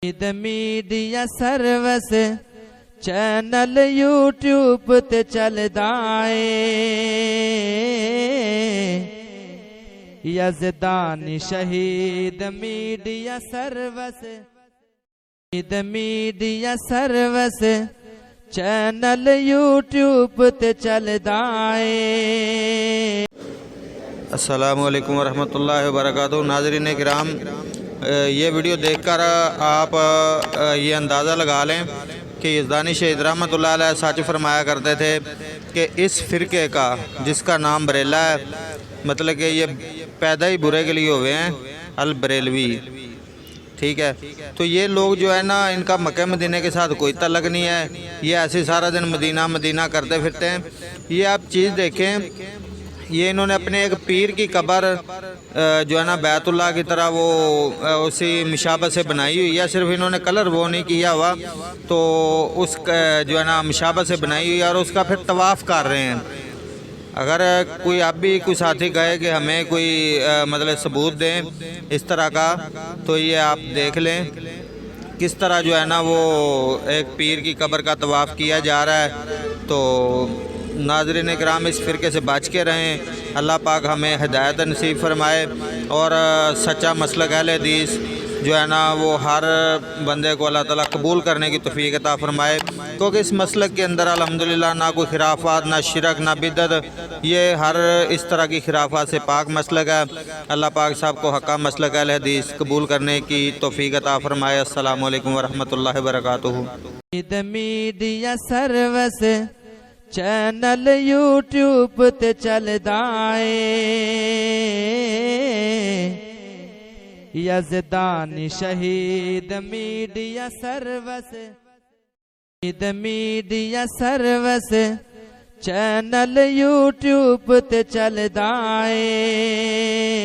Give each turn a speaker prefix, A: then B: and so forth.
A: Eid media service channel YouTube ते चलदा है। Yazdani Shaheed media service, Eid media service channel YouTube ते चलदा है।
B: अस्सलामु अलैकुम वरहमतुल्लाहि वबरकातुहू। नाज़रीन किराम, ये वीडियो देखकर आप ये अंदाज़ा लगा लें कि यज़दानी शहीद रहमतुल्लाह अलैह सच फरमाया करते थे कि इस फ़िरके का जिसका नाम बरेला है, मतलब कि ये पैदा ही बुरे के लिए हुए हैं, अल बरेलवी। ठीक है, तो ये लोग जो है ना, इनका मक्का मदीने के साथ कोई तल्लक नहीं है। ये ऐसे सारा दिन मदीना मदीना करते फिरते हैं। ये आप चीज़ देखें, ये इन्होंने अपने एक पीर की कब्र जो है ना बैतुल्लाह की तरह वो उसी मुशाबत से बनाई हुई है। सिर्फ इन्होंने कलर वो नहीं किया हुआ, तो उस जो है ना मुशाबत से बनाई हुई है और उसका फिर तवाफ़ कर रहे हैं। अगर कोई आप भी कोई साथी कहे कि हमें कोई मतलब सबूत दें इस तरह का, तो ये आप देख लें किस तरह जो है ना वो एक पीर की कब्र का तवाफ़ किया जा रहा है। तो नाज़रीन किराम, इस फ़िरके से बच के रहें। अल्लाह पाक हमें हिदायत नसीब फरमाए और सच्चा मसलक अहले हदीस जो है ना वो हर बंदे को अल्लाह ताला कबूल करने की तौफीक अता फरमाए। क्योंकि इस मसलक के अंदर अल्हम्दुलिल्लाह ना कोई खिराफात, ना शिरक, ना बिदअत, ये हर इस तरह की खिराफात से पाक मसलक है। अल्लाह पाक साहब को हक़ा मसलक अहले हदीस कबूल करने की तौफीक अता फरमाए। अस्सलामु अलैकुम वरहमतुल्लाहि वबरकातुहू।
A: Eid media service channel YouTube ते चलदा है। Yazdani Shaheed media service, Eid media service channel YouTube ते चलदा है।